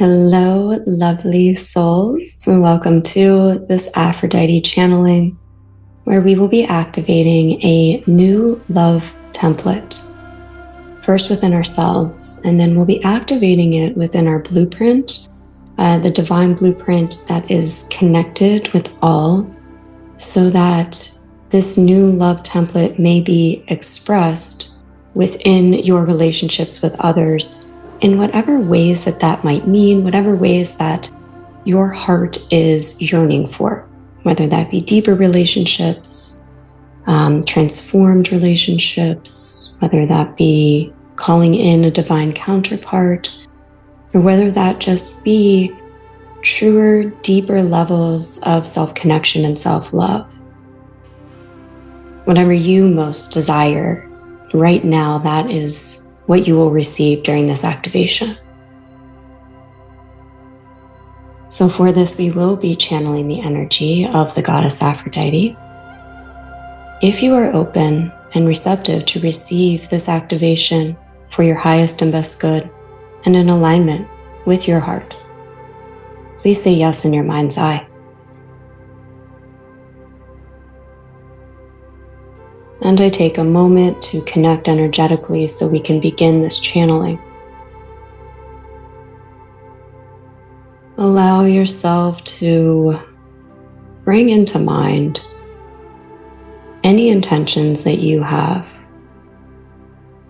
Hello, lovely souls, and welcome to this Aphrodite channeling, where we will be activating a new love template, first within ourselves, and then we'll be activating it within our blueprint, the divine blueprint that is connected with all, so that this new love template may be expressed within your relationships with others in whatever ways that might mean, whatever ways that your heart is yearning for, whether that be deeper relationships, transformed relationships, whether that be calling in a divine counterpart, or whether that just be truer, deeper levels of self-connection and self-love. Whatever you most desire right now, that is what you will receive during this activation. So for this, we will be channeling the energy of the Goddess Aphrodite. If you are open and receptive to receive this activation for your highest and best good and in alignment with your heart, please say yes in your mind's eye. And I take a moment to connect energetically so we can begin this channeling. Allow yourself to bring into mind any intentions that you have.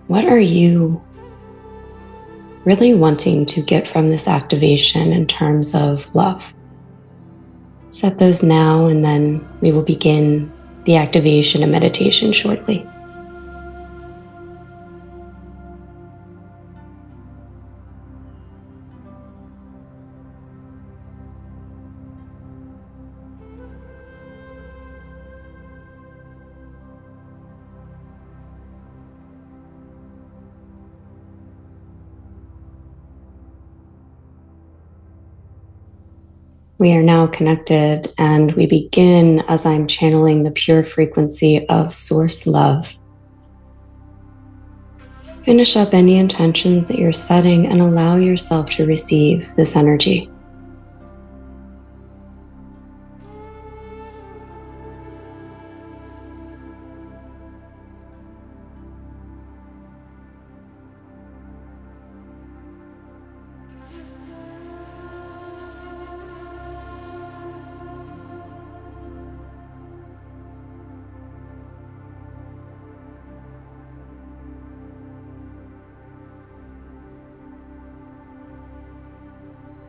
What are you really wanting to get from this activation in terms of love? Set those now, and then we will begin the activation and meditation shortly. We are now connected, and we begin as I'm channeling the pure frequency of source love. Finish up any intentions that you're setting and allow yourself to receive this energy.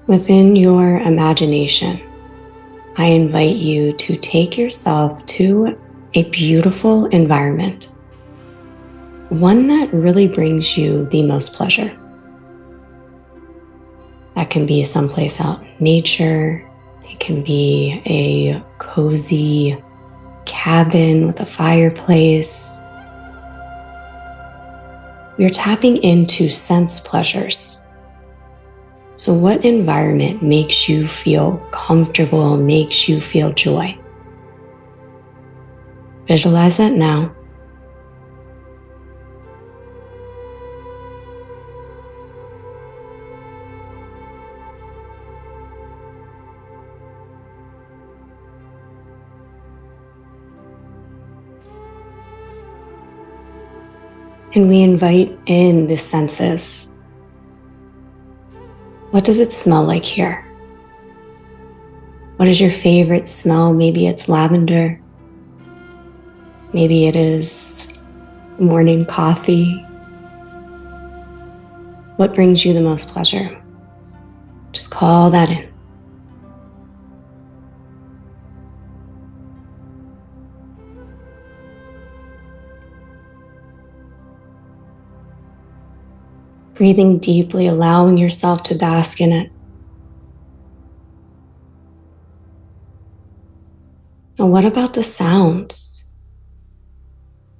Within your imagination, I invite you to take yourself to a beautiful environment, one that really brings you the most pleasure. That can be someplace out in nature. It can be a cozy cabin with a fireplace. You're tapping into sense pleasures. So what environment makes you feel comfortable, makes you feel joy? Visualize that now. And we invite in the senses. What does it smell like here? What is your favorite smell? Maybe it's lavender. Maybe it is morning coffee. What brings you the most pleasure? Just call that in. Breathing deeply, allowing yourself to bask in it. And what about the sounds?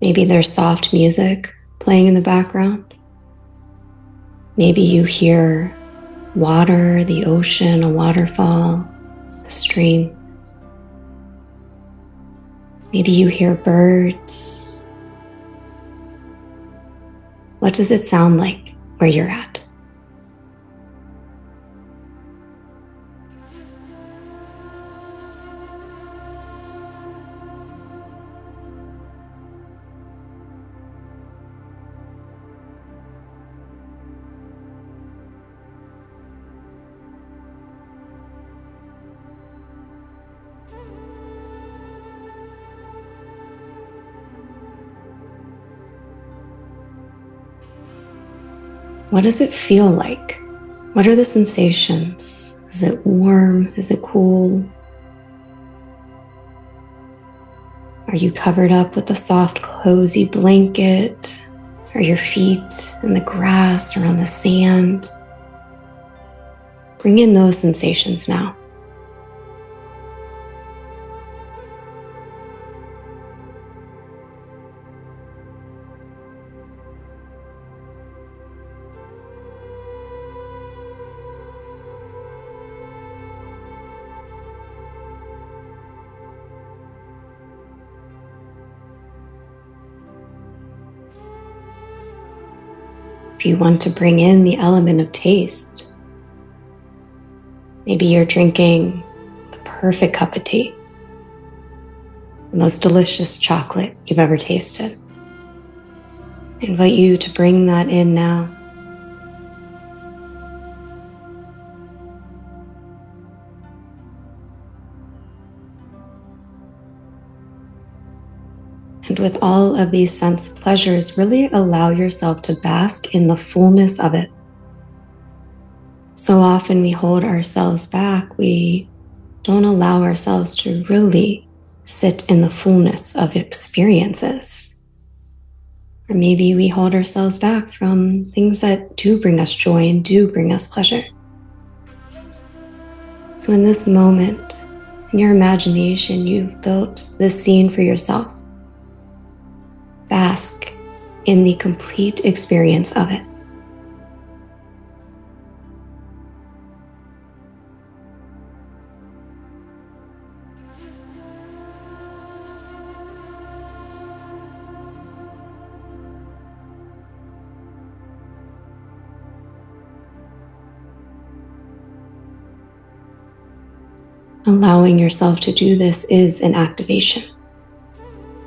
Maybe there's soft music playing in the background. Maybe you hear water, the ocean, a waterfall, a stream. Maybe you hear birds. What does it sound like where you're at? What does it feel like? What are the sensations? Is it warm? Is it cool? Are you covered up with a soft, cozy blanket? Are your feet in the grass or on the sand? Bring in those sensations now. If you want to bring in the element of taste, maybe you're drinking the perfect cup of tea, the most delicious chocolate you've ever tasted. I invite you to bring that in now. And with all of these sense pleasures, really allow yourself to bask in the fullness of it. So often we hold ourselves back. We don't allow ourselves to really sit in the fullness of experiences. Or maybe we hold ourselves back from things that do bring us joy and do bring us pleasure. So in this moment, in your imagination, you've built this scene for yourself. Bask in the complete experience of it. Allowing yourself to do this is an activation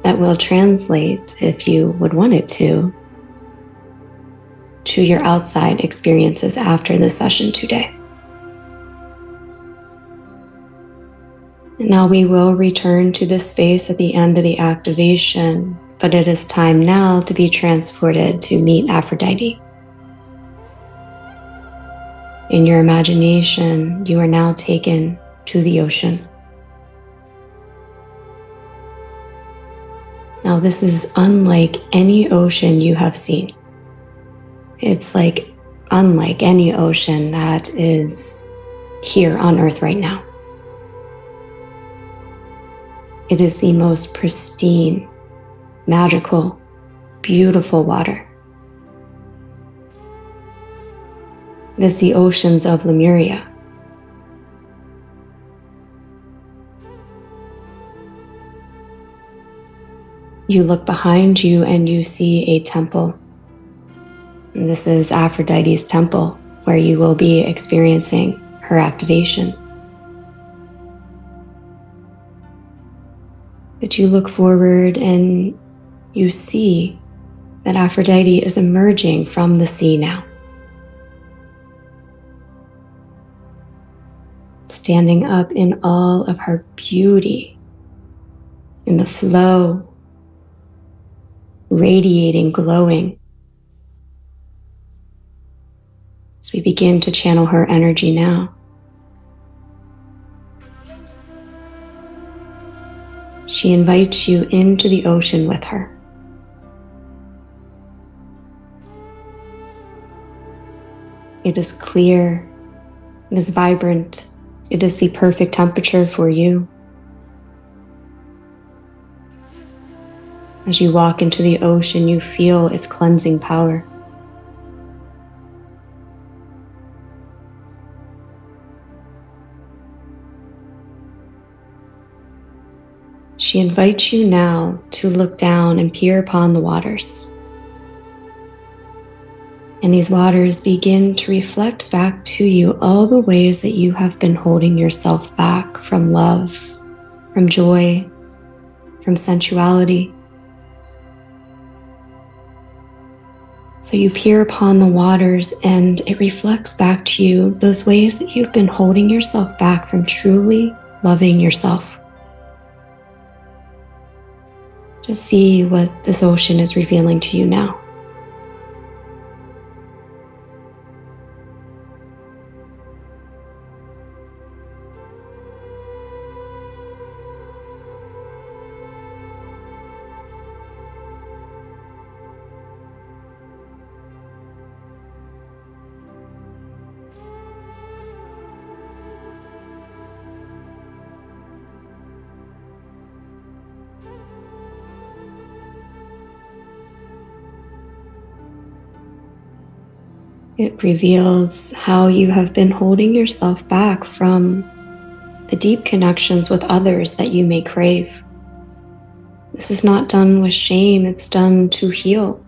that will translate, if you would want it to your outside experiences after the session today. And now we will return to this space at the end of the activation, but it is time now to be transported to meet Aphrodite. In your imagination, you are now taken to the ocean. Now, this is unlike any ocean you have seen. It's unlike any ocean that is here on Earth right now. It is the most pristine, magical, beautiful water. It is the oceans of Lemuria. You look behind you and you see a temple. And this is Aphrodite's temple, where you will be experiencing her activation. But you look forward and you see that Aphrodite is emerging from the sea now. Standing up in all of her beauty, in the flow, radiating, glowing. As we begin to channel her energy now. She invites you into the ocean with her. It is clear, it is vibrant, it is the perfect temperature for you. As you walk into the ocean, you feel its cleansing power. She invites you now to look down and peer upon the waters. And these waters begin to reflect back to you all the ways that you have been holding yourself back from love, from joy, from sensuality. So you peer upon the waters and it reflects back to you those ways that you've been holding yourself back from truly loving yourself. Just see what this ocean is revealing to you now. It reveals how you have been holding yourself back from the deep connections with others that you may crave. This is not done with shame, it's done to heal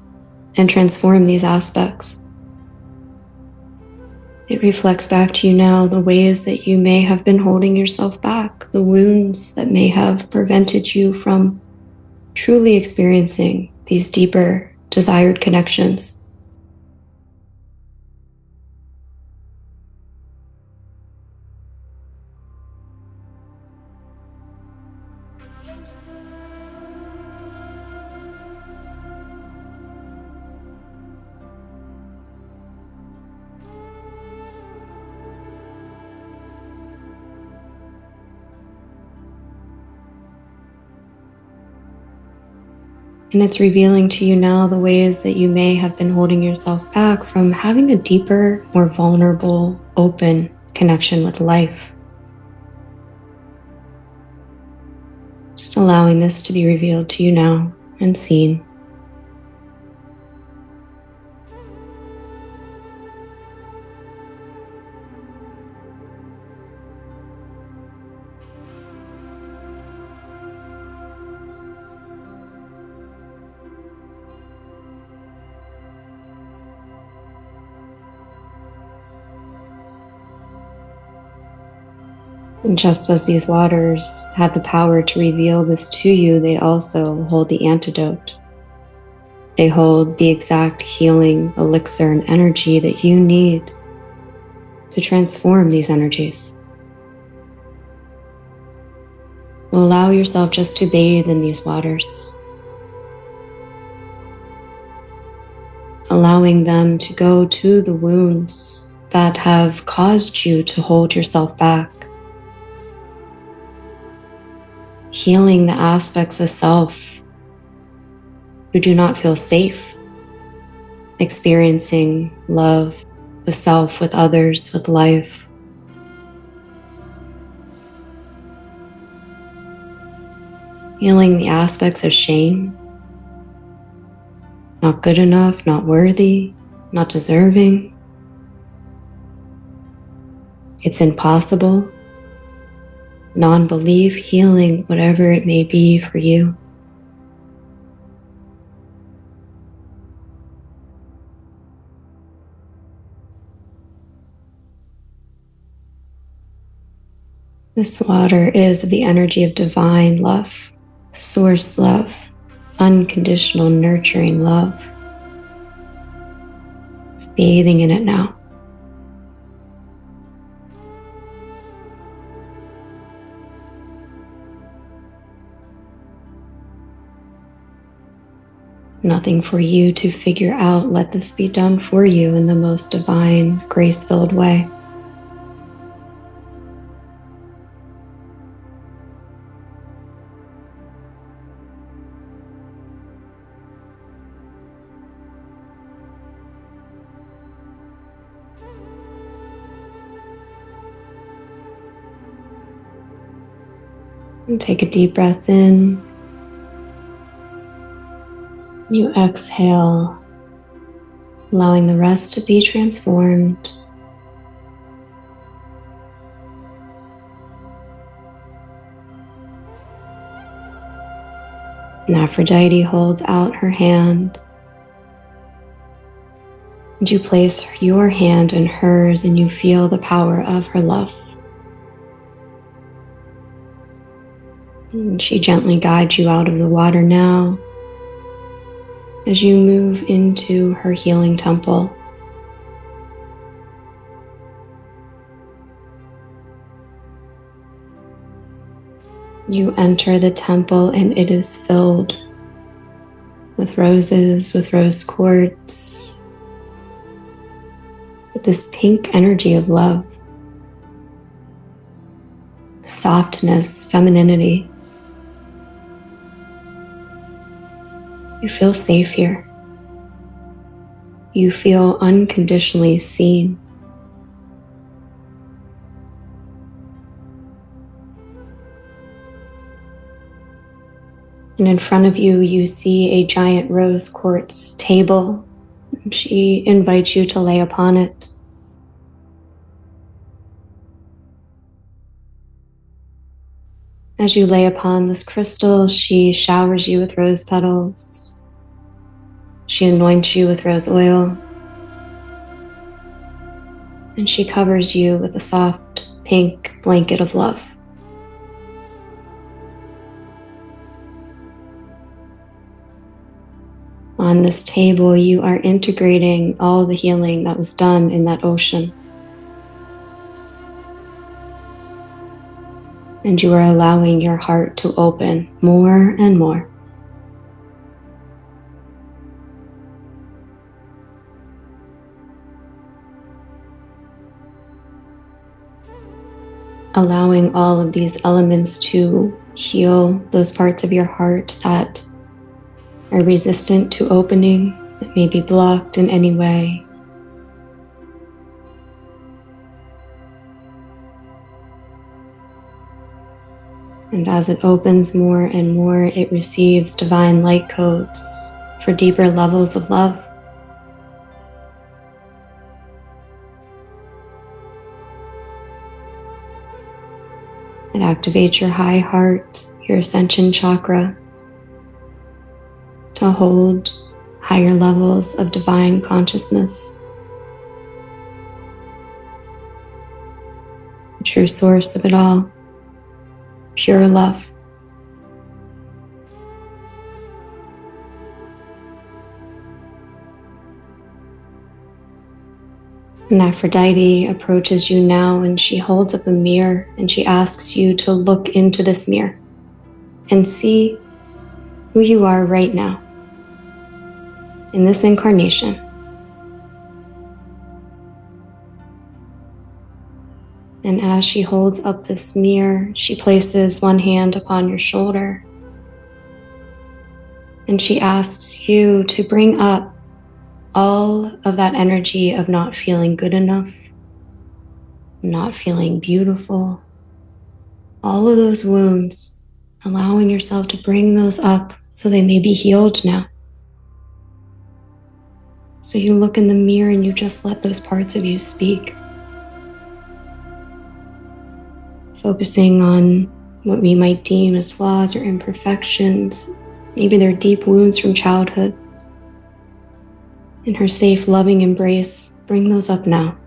and transform these aspects. It reflects back to you now the ways that you may have been holding yourself back, the wounds that may have prevented you from truly experiencing these deeper desired connections. And it's revealing to you now the ways that you may have been holding yourself back from having a deeper, more vulnerable, open connection with life. Just allowing this to be revealed to you now and seen. And just as these waters have the power to reveal this to you, they also hold the antidote. They hold the exact healing elixir and energy that you need to transform these energies. Allow yourself just to bathe in these waters, allowing them to go to the wounds that have caused you to hold yourself back. Healing the aspects of self who do not feel safe, experiencing love with self, with others, with life. Healing the aspects of shame, not good enough, not worthy, not deserving. It's impossible. Non-belief, healing, whatever it may be for you. This water is the energy of divine love, source love, unconditional nurturing love. It's bathing in it now. Nothing for you to figure out. Let this be done for you in the most divine, grace-filled way. And take a deep breath in. You exhale, allowing the rest to be transformed. And Aphrodite holds out her hand. And you place your hand in hers and you feel the power of her love. And she gently guides you out of the water now as you move into her healing temple. You enter the temple and it is filled with roses, with rose quartz, with this pink energy of love, softness, femininity. You feel safe here. You feel unconditionally seen. And in front of you, you see a giant rose quartz table She invites you to lay upon it. As you lay upon this crystal, she showers you with rose petals. She anoints you with rose oil. And she covers you with a soft pink blanket of love. On this table, you are integrating all the healing that was done in that ocean. And you are allowing your heart to open more and more. Allowing all of these elements to heal those parts of your heart that are resistant to opening, that may be blocked in any way. And as it opens more and more, it receives divine light codes for deeper levels of love. It activates your high heart, your ascension chakra, to hold higher levels of divine consciousness. The true source of it all, pure love. And Aphrodite approaches you now, and she holds up a mirror and she asks you to look into this mirror and see who you are right now in this incarnation. And as she holds up this mirror, she places one hand upon your shoulder and she asks you to bring up all of that energy of not feeling good enough, not feeling beautiful, all of those wounds, allowing yourself to bring those up so they may be healed now. So you look in the mirror and you just let those parts of you speak, focusing on what we might deem as flaws or imperfections. Maybe they're deep wounds from childhood. In her safe, loving embrace, bring those up now.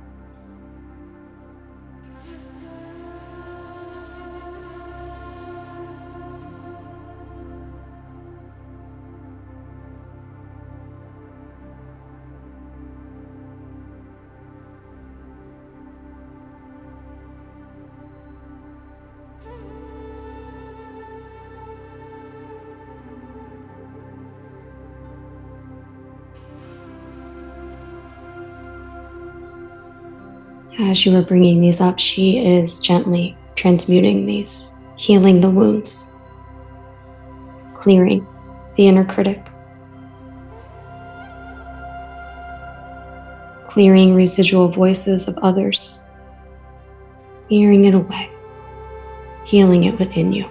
As you are bringing these up, she is gently transmuting these, healing the wounds, clearing the inner critic, clearing residual voices of others, clearing it away, healing it within you.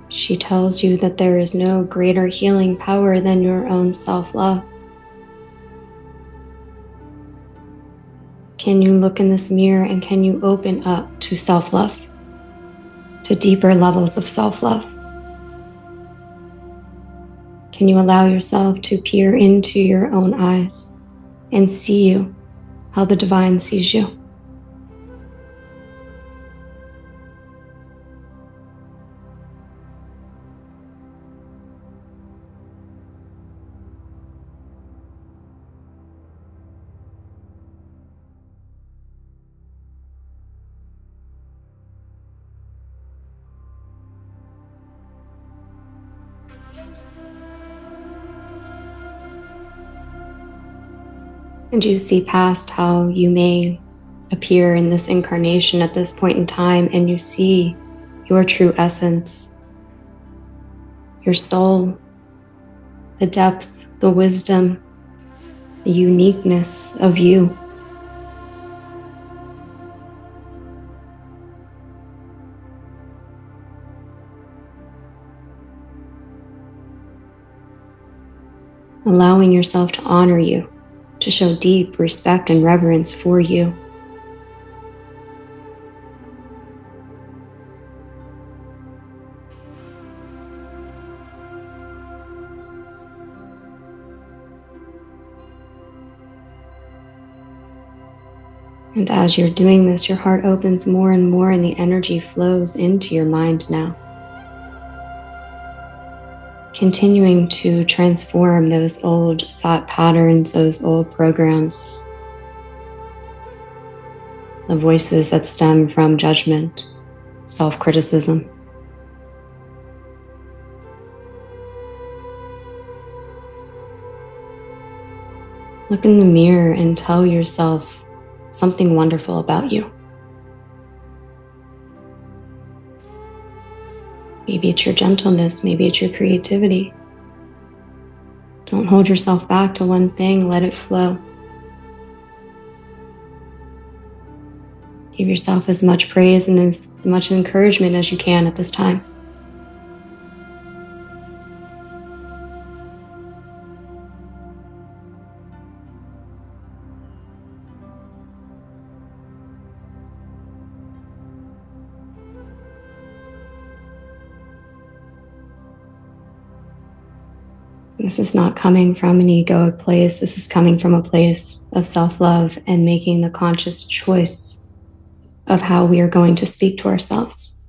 She tells you that there is no greater healing power than your own self-love. Can you look in this mirror and can you open up to self-love, to deeper levels of self-love? Can you allow yourself to peer into your own eyes and see you how the divine sees you? And you see past how you may appear in this incarnation at this point in time, and you see your true essence, your soul, the depth, the wisdom, the uniqueness of you. Allowing yourself to honor you, to show deep respect and reverence for you. And as you're doing this, your heart opens more and more and the energy flows into your mind now, continuing to transform those old thought patterns, those old programs, the voices that stem from judgment, self-criticism. Look in the mirror and tell yourself something wonderful about you. Maybe it's your gentleness, maybe it's your creativity. Don't hold yourself back to one thing, let it flow. Give yourself as much praise and as much encouragement as you can at this time. This is not coming from an egoic place. This is coming from a place of self-love and making the conscious choice of how we are going to speak to ourselves.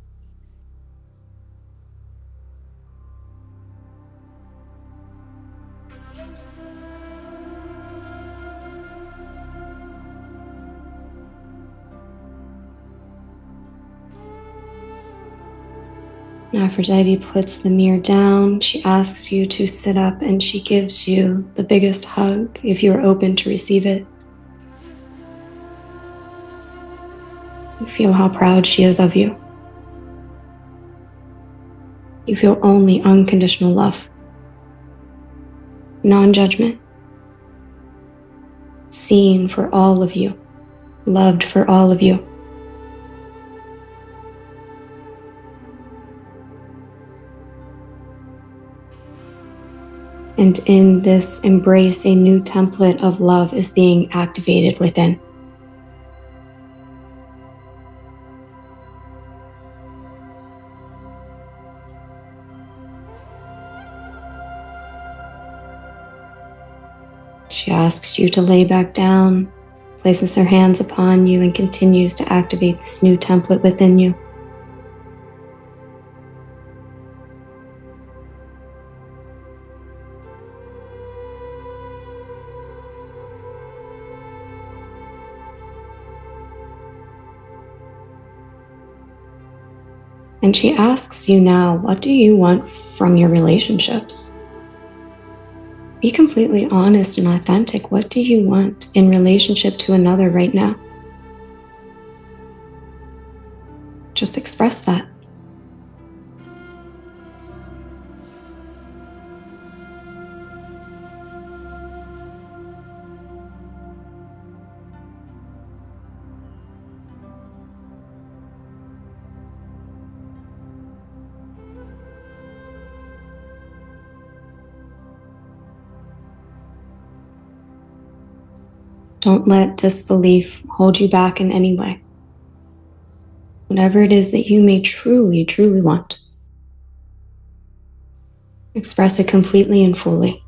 Aphrodite puts the mirror down. She asks you to sit up and she gives you the biggest hug if you are open to receive it. You feel how proud she is of you. You feel only unconditional love, non-judgment, seen for all of you, loved for all of you. And in this embrace, a new template of love is being activated within. She asks you to lay back down, places her hands upon you, and continues to activate this new template within you. And she asks you now, what do you want from your relationships? Be completely honest and authentic. What do you want in relationship to another right now? Just express that. Don't let disbelief hold you back in any way. Whatever it is that you may truly, truly want, express it completely and fully.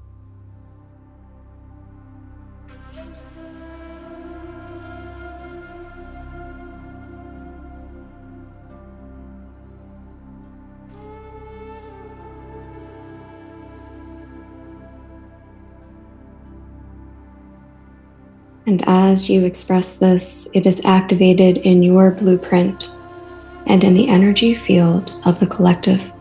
And as you express this, it is activated in your blueprint and in the energy field of the collective.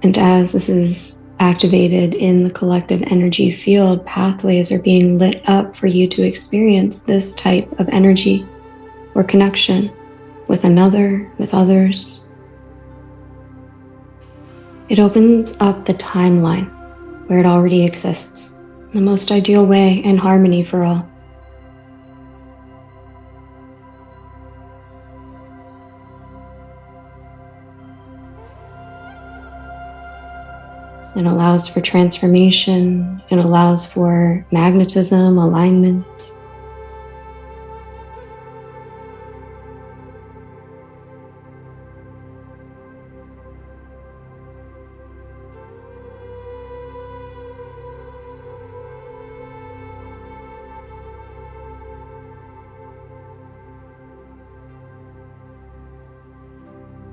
And as this is activated in the collective energy field. Pathways are being lit up for you to experience this type of energy or connection with another, with others. It opens up the timeline where it already exists, in the most ideal way and harmony for all. It allows for transformation. It allows for magnetism, alignment.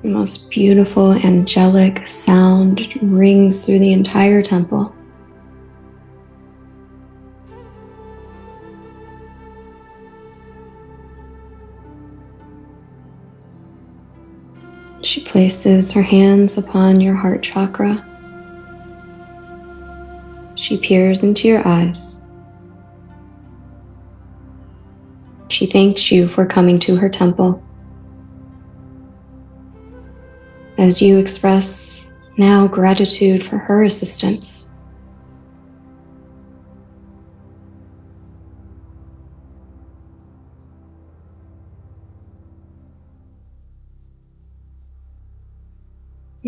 The most beautiful angelic sound rings through the entire temple. She places her hands upon your heart chakra. She peers into your eyes. She thanks you for coming to her temple. As you express now gratitude for her assistance.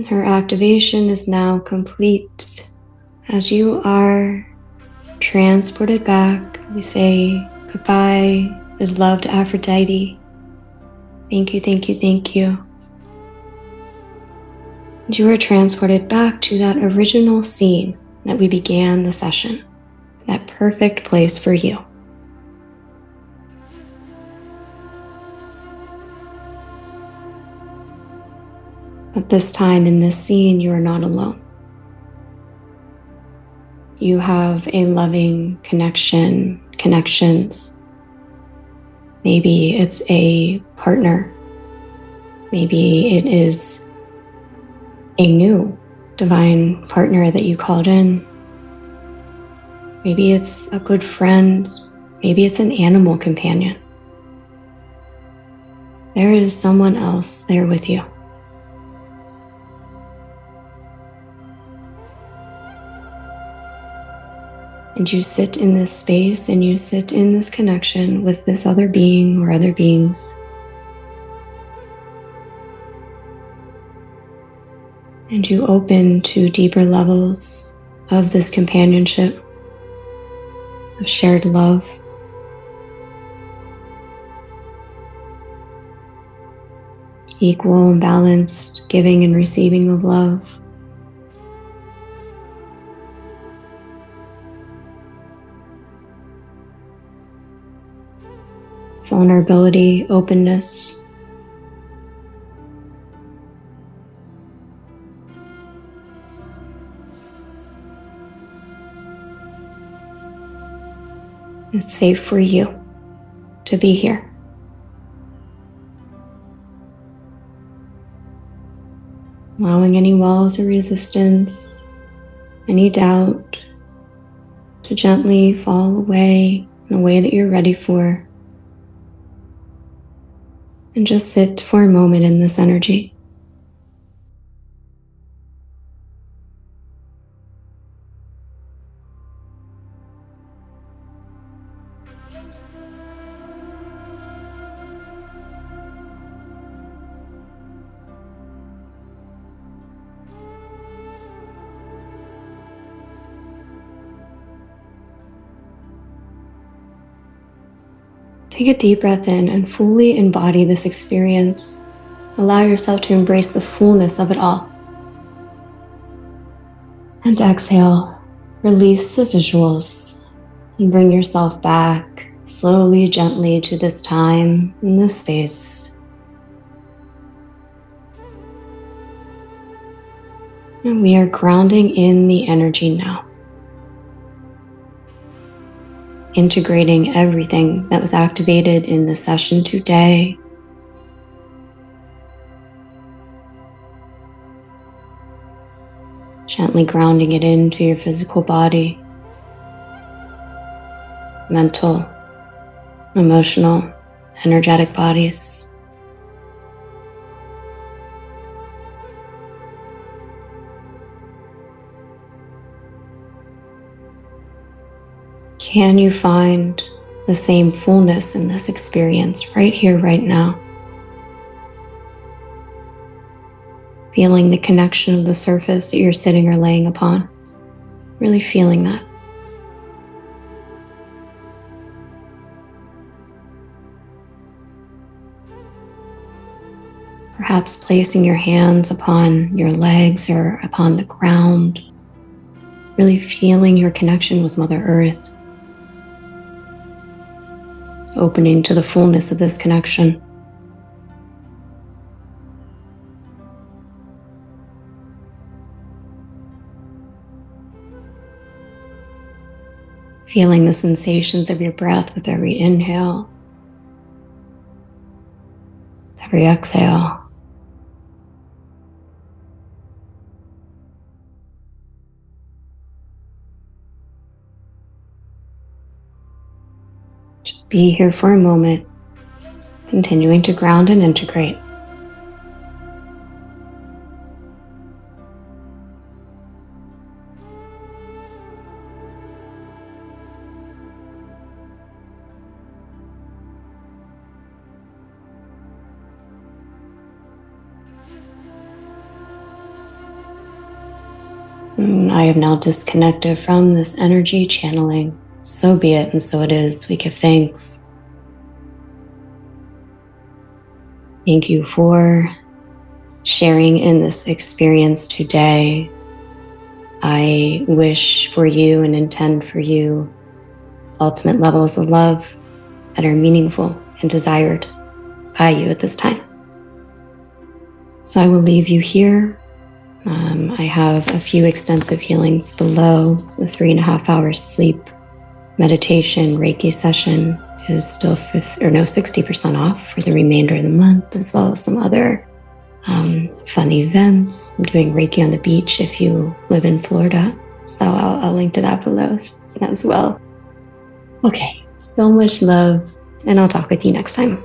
Her activation is now complete. As you are transported back, we say goodbye, beloved Aphrodite. Thank you, thank you, thank you. And you are transported back to that original scene that we began the session, that perfect place for you. But this time in this scene, you are not alone. You have a loving connection, connections. Maybe it's a partner. Maybe it is a new divine partner that you called in. Maybe it's a good friend. Maybe it's an animal companion. There is someone else there with you. And you sit in this space and you sit in this connection with this other being or other beings. And you open to deeper levels of this companionship, of shared love. Equal and balanced giving and receiving of love. Vulnerability, openness. It's safe for you to be here. Allowing any walls of resistance, any doubt to gently fall away in a way that you're ready for. And just sit for a moment in this energy. Take a deep breath in and fully embody this experience. Allow yourself to embrace the fullness of it all. And exhale, release the visuals and bring yourself back slowly, gently to this time and this space. And we are grounding in the energy now. Integrating everything that was activated in the session today. Gently grounding it into your physical body, mental, emotional, energetic bodies. Can you find the same fullness in this experience right here, right now? Feeling the connection of the surface that you're sitting or laying upon. Really feeling that. Perhaps placing your hands upon your legs or upon the ground. Really feeling your connection with Mother Earth. Opening to the fullness of this connection. Feeling the sensations of your breath with every inhale, every exhale. Just be here for a moment, continuing to ground and integrate. I have now disconnected from this energy channeling. So be it, and so it is. We give thanks. Thank you for sharing in this experience today. I wish for you and intend for you ultimate levels of love that are meaningful and desired by you at this time. So I will leave you here. I have a few extensive healings below. The 3.5 hours sleep meditation Reiki session is still 60% off for the remainder of the month, as well as some other fun events. I'm doing Reiki on the beach if you live in Florida, so I'll link to that below as well. Okay, so much love, and I'll talk with you next time.